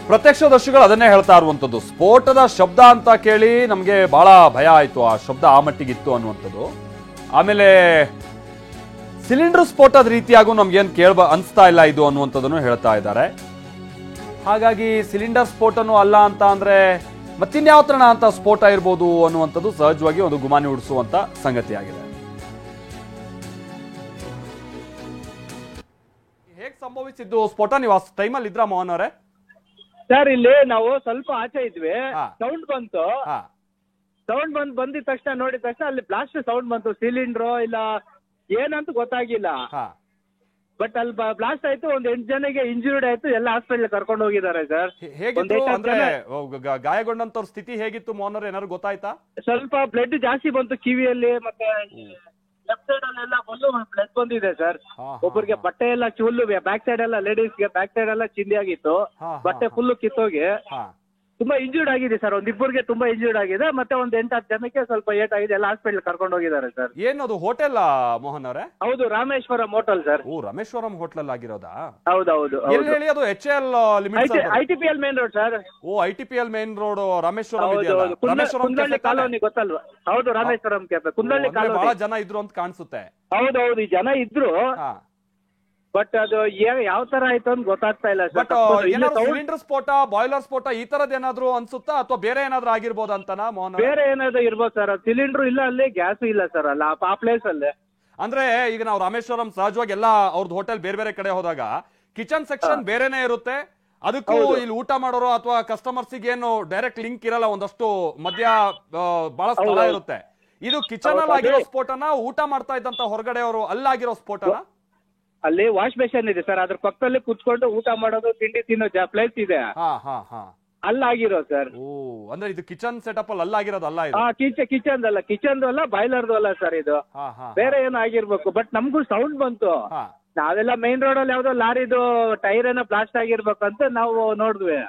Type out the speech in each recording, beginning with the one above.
ಪ್ರತ್ಯಕ್ಷದರ್ಶಿಗಳು ಅದನ್ನೇ ಹೇಳ್ತಾ ಇರುವಂತದ್ದು. ಸ್ಫೋಟದ ಶಬ್ದ ಅಂತ ಕೇಳಿ ನಮಗೆ ಬಹಳ ಭಯ ಆಯ್ತು, ಆ ಶಬ್ದ ಆ ಮಟ್ಟಿಗಿತ್ತು ಅನ್ನುವಂಥದ್ದು. ಆಮೇಲೆ ಸಿಲಿಂಡರ್ ಸ್ಫೋಟದ ರೀತಿಯಾಗೂ ನಮ್ಗೇನು ಅನಿಸ್ತಾ ಇಲ್ಲ ಇದು ಅನ್ನುವಂಥದ್ದನ್ನು ಹೇಳ್ತಾ ಇದ್ದಾರೆ. ಹಾಗಾಗಿ ಸಿಲಿಂಡರ್ ಸ್ಫೋಟನೂ ಅಲ್ಲ ಅಂತ ಅಂದ್ರೆ ಮತ್ತಿನ್ಯಾವ ತರಣ ಅಂತ ಸ್ಫೋಟ ಇರ್ಬೋದು ಅನ್ನುವಂಥದ್ದು ಸಹಜವಾಗಿ ಒಂದು ಗುಮಾನಿ ಉಡಿಸುವಂತ ಸಂಗತಿಯಾಗಿದೆ. ಹೇಗೆ ಸಂಭವಿಸಿದ್ದು ಸ್ಫೋಟ? ನೀವು ಆ ಟೈಮಲ್ಲಿ ಇದ್ರ ಮೋಹನ್ ಅವರೇ? ಸರ್ ಇಲ್ಲಿ ನಾವು ಸ್ವಲ್ಪ ಆಚೆ ಇದ್ವಿ, ಸೌಂಡ್ ಬಂತು. ಸೌಂಡ್ ಬಂದಿದ ತಕ್ಷಣ ನೋಡಿದ ತಕ್ಷಣ ಅಲ್ಲಿ ಬ್ಲಾಸ್ಟ್ ಸೌಂಡ್ ಬಂತು. ಸಿಲಿಂಡ್ರು ಇಲ್ಲ ಏನಂತ ಗೊತ್ತಾಗಿಲ್ಲ. ಬಟ್ ಅಲ್ಲಿ ಬ್ಲಾಸ್ಟ್ ಆಯ್ತು. ಒಂದ್ 8 ಜನಕ್ಕೆ ಇಂಜುರ್ಡ್ ಆಯ್ತು. ಎಲ್ಲ ಹಾಸ್ಪಿಟಲ್ ಕರ್ಕೊಂಡು ಹೋಗಿದ್ದಾರೆ ಸರ್. ಹೇಗಿತ್ತು ಅಂದ್ರೆ ಗಾಯಗೊಂಡಂತವ್ರ ಸ್ಥಿತಿ ಹೇಗಿತ್ತು ಮೋಹನ್ ಅವ್ರ, ಏನಾದ್ರು ಗೊತ್ತಾಯ್ತಾ? ಸ್ವಲ್ಪ ಬ್ಲಡ್ ಜಾಸ್ತಿ ಬಂತು ಕಿವಿಯಲ್ಲಿ, ಮತ್ತೆ ಲೆಫ್ಟ್ ಸೈಡ್ ಅಲ್ಲೆಲ್ಲ ಫುಲ್ ಬ್ಲಡ್ ಬಂದಿದೆ ಸರ್. ಒಬ್ಬರಿಗೆ ಬಟ್ಟೆ ಎಲ್ಲ ಫುಲ್ ಬ್ಯಾಕ್ ಸೈಡ್ ಎಲ್ಲ, ಲೇಡೀಸ್ಗೆ ಬ್ಯಾಕ್ ಸೈಡ್ ಎಲ್ಲ ಚಿಂದಿ ಆಗಿತ್ತು, ಬಟ್ಟೆ ಫುಲ್ ಕಿತ್ತೋಗಿ ತುಂಬಾ ಇಂಜೂರ್ಡ್ ಆಗಿದೆ ಸರ್. ಒಂದಿಬ್ಬರಿಗೆ ತುಂಬಾ ಇಂಜೂರ್ಡ್ ಆಗಿದೆ, ಮತ್ತೆ ಒಂದ್ 8-10 ಜನಕ್ಕೆ ಸ್ವಲ್ಪ ಏಟ್ ಆಗಿದೆ. ಎಲ್ಲ ಹಾಸ್ಪಿಟಲ್ ಕರ್ಕೊಂಡು ಹೋಗಿದ್ದಾರೆ ಸರ್. ಏನದು ಹೋಟೆಲ್ ಮೋಹನ್ ಅವರೇ? ಹೌದು, ರಾಮೇಶ್ವರಂ ಹೋಟೆಲ್ ಸರ್. ಓ, ರಾಮೇಶ್ವರಂ ಹೋಟೆಲ್ ಆಗಿರೋದಾ? ಹೌದೌದು. ಎಲ್ಲಿ ಹೇಳಿ ಅದು? HL limits, ITPL main road sir. ಓ, ITPL main road Rameshwaram. Kundalahalli colony ಗೊತ್ತಲ್ವಾ? ಹೌದು, ರಾಮೇಶ್ವರಂ ಕೆಫೆ, ಕುಂದಳ್ಳಿ ಕಾಲೋನಿ. ಬಹಳ ಜನ ಇದ್ರು ಅಂತ ಕಾಣಿಸುತ್ತೆ. ಹೌದೌದು, ಈ ಜನ ಇದ್ರು, ಬಟ್ ಅದು ಯಾವ ತರ ಆಯ್ತು ಅಂತ ಗೊತ್ತಾಗ್ತಾ ಇಲ್ಲ ಸರ್. ಸಿಲಿಂಡರ್ ಸ್ಫೋಟ, ಬಾಯ್ಲರ್ ಸ್ಫೋಟ ಈ ತರದ್ ಏನಾದ್ರು ಅನ್ಸುತ್ತಾ, ಅಥವಾ ಬೇರೆ ಏನಾದ್ರು ಆಗಿರ್ಬೋದು ಅಂತನಾ ಮೋಹನ್? ಬೇರೆ ಏನಾದ್ರು ಇರ್ಬೋದು ಸರ್. ಸಿಲಿಂಡರ್ ಇಲ್ಲ, ಅಲ್ಲಿ ಗ್ಯಾಸ್ ಇಲ್ಲ ಸರ್ ಅಲ್ಲ ಆ ಪ್ಲೇಸ್ ಅಲ್ಲಿ. ಅಂದ್ರೆ ಈಗ ನಾವು ರಾಮೇಶ್ವರಂ ಸಹಜವಾಗಿ ಎಲ್ಲ ಅವ್ರದ್ದು ಹೋಟೆಲ್ ಬೇರೆ ಬೇರೆ ಕಡೆ ಹೋದಾಗ ಕಿಚನ್ ಸೆಕ್ಷನ್ ಬೇರೆನೆ ಇರುತ್ತೆ. ಅದಕ್ಕೂ ಇಲ್ಲಿ ಊಟ ಮಾಡೋರು ಅಥವಾ ಕಸ್ಟಮರ್ಸ್ ಏನು ಡೈರೆಕ್ಟ್ ಲಿಂಕ್ ಇರಲ್ಲ. ಒಂದಷ್ಟು ಮಧ್ಯ ಬಹಳ ಸ್ಥಳ ಇರುತ್ತೆ. ಇದು ಕಿಚನ್ ಅಲ್ಲಿ ಆಗಿರೋ ಸ್ಫೋಟನ, ಊಟ ಮಾಡ್ತಾ ಇದ್ದಂತ ಹೊರಗಡೆ ಅವರು ಅಲ್ಲಾಗಿರೋ ಸ್ಫೋಟನ? ಅಲ್ಲಿ ವಾಶ್ ಬೇಸಿನ್ ಇದೆ ಸರ್, ಅದ್ರ ಪಕ್ಕದಲ್ಲಿ ಕುತ್ಕೊಂಡು ಊಟ ಮಾಡೋದು, ತಿಂಡಿ ತಿನ್ನೋ ಪ್ಲೇಸ್ ಇದೆ, ಅಲ್ಲಾಗಿರೋ ಸರ್. ಓ, ಅಂದ್ರೆ ಇದು ಕಿಚನ್ ಸೆಟಪ್ ಅಲ್ಲಿ ಅಲ್ಲಾಗಿರೋದು ಅಲ್ಲ ಇದು? ಕಿಚನ್ ಅಲ್ಲ, ಕಿಚನ್ ಅಲ್ಲ, ಬಾಯ್ಲರ್ದು ಅಲ್ಲ ಸರ್. ಇದು ಬೇರೆ ಏನೋ ಆಗಿರ್ಬೇಕು. ಬಟ್ ನಮಗೂ ಸೌಂಡ್ ಬಂತು. ನಾವೆಲ್ಲ ಮೈನ್ ರೋಡ್ ಅಲ್ಲಿ ಯಾವ್ದೋ ಲಾರಿದು ಟೈರ್ ಏನೋ ಬ್ಲಾಸ್ಟ್ ಆಗಿರ್ಬೇಕು ಅಂತ ನಾವು ನೋಡಿದ್ವಿ.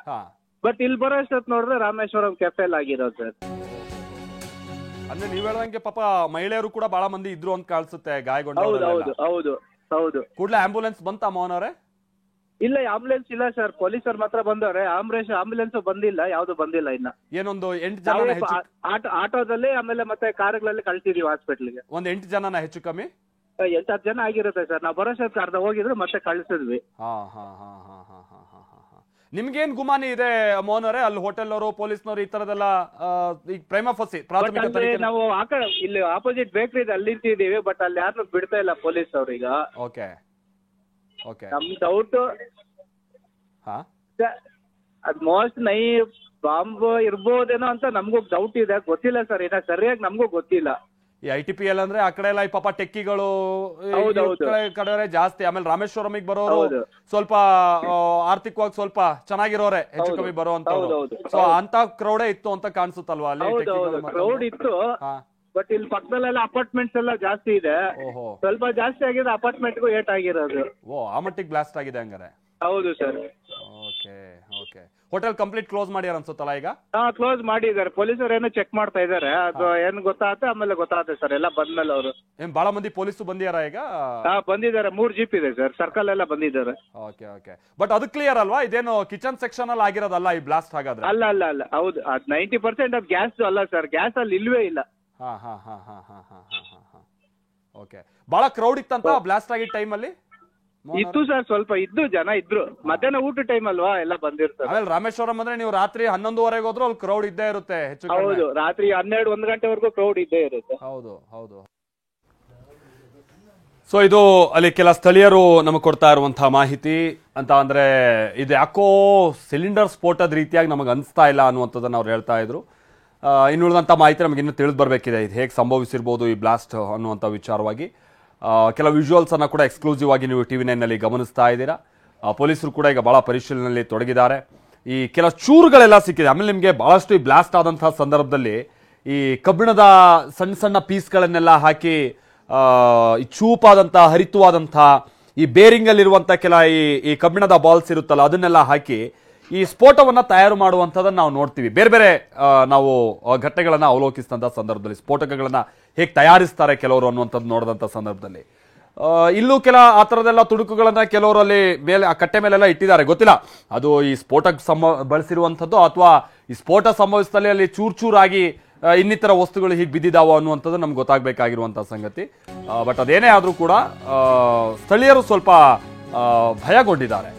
ಬಟ್ ಇಲ್ಲಿ ಬರೋ ಅಷ್ಟೊತ್ತು ನೋಡಿದ್ರೆ ರಾಮೇಶ್ವರಂ ಕೆಫೆಲ್ ಆಗಿರೋದು ಸರ್. ಅಂದ್ರೆ ನೀವ್ ಹೇಳ್ದಂಗೆ ಪಾಪ ಮಹಿಳೆಯರು ಕೂಡ ಬಹಳ ಮಂದಿ ಇದ್ರು ಅಂತ ಕಾಣಿಸುತ್ತೆ ಗಾಯಗೊಂಡ. ಹೌದು, ಕೂಡಲೇ ಆಂಬುಲೆನ್ಸ್ ಬಂತ ಮೋಹನ್ ಅವರೇ? ಇಲ್ಲ, ಆಂಬುಲೆನ್ಸ್ ಇಲ್ಲ ಸರ್. ಪೊಲೀಸರು ಮಾತ್ರ ಬಂದವ್ರೆ. ಆಂಬುಲೆನ್ಸ್ ಬಂದಿಲ್ಲ, ಯಾವ್ದು ಬಂದಿಲ್ಲ ಇನ್ನ. ಏನೊಂದು 8 ಜನ ಆಟೋದಲ್ಲಿ, ಆಮೇಲೆ ಮತ್ತೆ ಕಾರುಗಳಲ್ಲಿ ಕಳ್ಸಿದೀವಿ ಹಾಸ್ಪಿಟ್ಲಿಗೆ. ಒಂದ್ 8 ಜನನ ಹೆಚ್ಚು ಕಮ್ಮಿ 8-10 ಜನ ಆಗಿರುತ್ತೆ ಸರ್. ನಾವು ಬರೋಷ್ಟೊತ್ತಿಗೆ ಅರ್ಧ ಹೋಗಿದ್ರು, ಮತ್ತೆ ಕಳ್ಸಿದ್ವಿ. ನಿಮ್ಗೇನ್ ಗುಮಾನಿ ಇದೆ ಮೋಹನ್ ಅವರೇ? ಅಲ್ಲಿ ಹೋಟೆಲ್ ಅವರು, ಪೊಲೀಸ್ನವರು ಈ ತರದೆಲ್ಲ ಈಗ ಪ್ರೈಮಫಸಿ ಪ್ರಾಥಮಿಕ ತನಿಖೆ? ನಾವು ಇಲ್ಲಿ ಆಪೋಸಿಟ್ ಬೇಕ್ರಿ ಇದೆ, ಅಲ್ಲಿ ನಿಂತಿದ್ದೀವಿ. ಬಟ್ ಅಲ್ಲಿ ಯಾರನ್ನು ಬಿಡ್ತಾ ಇಲ್ಲ ಪೊಲೀಸ್ ಅವ್ರೀಗ. ಓಕೆ, ನಮ್ ಡೌಟ್ ಅದ್ ಮೋಸ್ಟ್ ಬಾಂಬ್ ಇರ್ಬೋದೇನೋ ಅಂತ ನಮಗೂ ಡೌಟ್ ಇದೆ. ಗೊತ್ತಿಲ್ಲ ಸರ್, ಇನ್ನ ಸರಿಯಾಗಿ ನಮಗೂ ಗೊತ್ತಿಲ್ಲ. ಈ ITPL ಅಂದ್ರೆ ಆ ಕಡೆ ಎಲ್ಲ ಈ ಪಾಪ ಟೆಕ್ಕಿಗಳು ಕಡೆ ಜಾಸ್ತಿ. ಆಮೇಲೆ ರಾಮೇಶ್ವರಮಿಗೆ ಬರೋರು ಸ್ವಲ್ಪ ಆರ್ಥಿಕವಾಗಿ ಸ್ವಲ್ಪ ಚೆನ್ನಾಗಿರೋರೆ, ಹೆಚ್ಚು ಕಮ್ಮಿ ಬರುವಂತ. ಸೊ ಅಂತ ಕ್ರೌಡೇ ಇತ್ತು ಅಂತ ಕಾಣಿಸುತ್ತಲ್ವಾ ಅಲ್ಲಿ? ಕ್ರೌಡ್ ಇತ್ತು, ಬಟ್ ಇಲ್ಲಿ ಪಕ್ಕದಲ್ಲೆಲ್ಲ ಅಪಾರ್ಟ್ಮೆಂಟ್ಸ್ ಎಲ್ಲ ಜಾಸ್ತಿ ಇದೆ. ಸ್ವಲ್ಪ ಜಾಸ್ತಿ ಆಗಿದೆ, ಅಪಾರ್ಟ್ಮೆಂಟ್ಗೂ ಏಟ್ ಆಗಿರೋದು. ಓ, ಆ ಮಟ್ಟಿಗೆ ಬ್ಲಾಸ್ಟ್ ಆಗಿದೆ ಹಂಗಾರೆ? ಹೌದು sir. Okay. Hotel complete close ಮಾಡ್ಯಾರ ಅನ್ಸುತ್ತಲ್ಲ ಈಗ? ಕ್ಲೋಸ್ ಮಾಡಿದ್ದಾರೆ. ಪೊಲೀಸರು ಏನೋ ಚೆಕ್ ಮಾಡ್ತಾ ಇದಾರೆ. ಅದು ಏನ್ ಗೊತ್ತಾಗುತ್ತೆ ಆಮೇಲೆ ಗೊತ್ತಾಗುತ್ತೆ ಸರ್, ಎಲ್ಲ ಬಂದ್ಮೇಲೆ. ಅವರು ಏನ್ ಬಹಳ ಮಂದಿ ಪೊಲೀಸರು ಬಂದಿಯಾರ ಈಗ? ಬಂದಿದ್ದಾರೆ, 3 ಜೀಪ್ ಇದೆ ಸರ್, ಸರ್ಕಲ್ ಎಲ್ಲ ಬಂದಿದ್ದಾರೆ. ಓಕೆ. ಬಟ್ ಅದು ಕ್ಲಿಯರ್ ಅಲ್ವಾ? ಇದೇನು ಕಿಚನ್ ಸೆಕ್ಷನ್ ಅಲ್ಲಿ ಆಗಿರೋದಲ್ಲ ಈ ಬ್ಲಾಸ್ಟ್ ಹಾಗಾದ್ರೆ? ಅಲ್ಲ, ಹೌದು. ಅದ್ 90% ಅದು ಗ್ಯಾಸ್ ಅಲ್ಲ ಸರ್. ಗ್ಯಾಸ್ ಅಲ್ಲಿ ಇಲ್ವೇ ಇಲ್ಲ. ಓಕೆ. ಬಹಳ ಕ್ರೌಡ್ ಇತ್ತಂತ ಬ್ಲಾಸ್ಟ್ ಆಗಿದ್ದ ಟೈಮ್ ಅಲ್ಲಿ? ಇತ್ತು ಸರ್, ಸ್ವಲ್ಪ ಜನ ಇದ್ರು. ಮಧ್ಯಾಹ್ನ ಊಟ ಟೈಮ್ ಅಲ್ವಾ, ಎಲ್ಲ ಬಂದಿರ್ತಾರೆ. ಆಮೇಲೆ ರಾಮೇಶ್ವರಂ ಅಂದ್ರೆ ನೀವು ರಾತ್ರಿ 11:30 ಹೋದ್ರು ಅಲ್ಲಿ ಕ್ರೌಡ್ ಇದ್ದೇ ಇರುತ್ತೆ ಹೆಚ್ಚು. ಹೌದು, ರಾತ್ರಿ 12-1 ಗಂಟೆವರೆಗೂ ಕ್ರೌಡ್ ಇದ್ದೇ ಇರುತ್ತೆ. ಹೌದು. ಸೊ ಇದು ಅಲ್ಲಿ ಕೆಲ ಸ್ಥಳೀಯರು ನಮಗೆ ಕೊಡ್ತಾ ಇರುವಂತಹ ಮಾಹಿತಿ ಅಂತ. ಅಂದ್ರೆ ಇದು ಯಾಕೋ ಸಿಲಿಂಡರ್ ಸ್ಫೋಟದ ರೀತಿಯಾಗಿ ನಮಗೆ ಅನಿಸ್ತಾ ಇಲ್ಲ ಅನ್ನುವಂಥದ್ದನ್ನು ಅವ್ರು ಹೇಳ್ತಾ ಇದ್ರು. ಇನ್ನುಳಿದಂಥ ಮಾಹಿತಿ ನಮಗೆ ಇನ್ನೂ ತಿಳಿದು ಬರಬೇಕಿದೆ, ಇದು ಹೇಗೆ ಸಂಭವಿಸಿರ್ಬೋದು ಈ ಬ್ಲಾಸ್ಟ್ ಅನ್ನುವಂಥ ವಿಚಾರವಾಗಿ. ಕೆಲವು ವಿಜುವಲ್ಸ್ ಅನ್ನ ಕೂಡ ಎಕ್ಸ್ಕ್ಲೂಸಿವ್ ಆಗಿ ನೀವು TV9 ನಲ್ಲಿ ಗಮನಿಸ್ತಾ ಇದ್ದೀರಾ. ಪೊಲೀಸರು ಕೂಡ ಈಗ ಬಹಳ ಪರಿಶೀಲನೆಯಲ್ಲಿ ತೊಡಗಿದ್ದಾರೆ. ಈ ಕೆಲ ಚೂರುಗಳೆಲ್ಲ ಸಿಕ್ಕಿದೆ. ಆಮೇಲೆ ನಿಮಗೆ ಬಹಳಷ್ಟು ಈ ಬ್ಲಾಸ್ಟ್ ಆದಂತಹ ಸಂದರ್ಭದಲ್ಲಿ ಈ ಕಬ್ಬಿಣದ ಸಣ್ಣ ಸಣ್ಣ ಪೀಸ್ಗಳನ್ನೆಲ್ಲ ಹಾಕಿ ಈ ಚೂಪಾದಂತಹ ಹರಿತವಾದಂತಹ ಈ ಬೇರಿಂಗ್ ಅಲ್ಲಿರುವಂತ ಕೆಲ ಈ ಕಬ್ಬಿಣದ ಬಾಲ್ಸ್ ಇರುತ್ತಲ್ಲ ಅದನ್ನೆಲ್ಲ ಹಾಕಿ ಈ ಸ್ಫೋಟವನ್ನ ತಯಾರು ಮಾಡುವಂಥದ್ದನ್ನು ನಾವು ನೋಡ್ತೀವಿ. ಬೇರೆ ಬೇರೆ ನಾವು ಘಟನೆಗಳನ್ನ ಅವಲೋಕಿಸಿದಂಥ ಸಂದರ್ಭದಲ್ಲಿ ಸ್ಫೋಟಕಗಳನ್ನ ಹೇಗೆ ತಯಾರಿಸ್ತಾರೆ ಕೆಲವರು ಅನ್ನುವಂಥದ್ದು ನೋಡಿದಂಥ ಸಂದರ್ಭದಲ್ಲಿ ಇಲ್ಲೂ ಕೆಲ ಆ ಥರದೆಲ್ಲ ತುಣುಕುಗಳನ್ನ ಕೆಲವರಲ್ಲಿ ಮೇಲೆ ಆ ಕಟ್ಟೆ ಮೇಲೆಲ್ಲ ಇಟ್ಟಿದ್ದಾರೆ, ಗೊತ್ತಿಲ್ಲ ಅದು ಈ ಸ್ಫೋಟಕ್ಕೆ ಬಳಸಿರುವಂಥದ್ದು ಅಥವಾ ಈ ಸ್ಫೋಟ ಸಂಭವಿಸಿದಲ್ಲಿ ಅಲ್ಲಿ ಚೂರಾಗಿ ಇನ್ನಿತರ ವಸ್ತುಗಳು ಹೀಗೆ ಬಿದ್ದಿದ್ದಾವೋ ಅನ್ನುವಂಥದ್ದು ನಮ್ಗೆ ಗೊತ್ತಾಗಬೇಕಾಗಿರುವಂಥ ಸಂಗತಿ. ಬಟ್ ಅದೇನೇ ಆದರೂ ಕೂಡ ಸ್ಥಳೀಯರು ಸ್ವಲ್ಪ ಭಯಗೊಂಡಿದ್ದಾರೆ.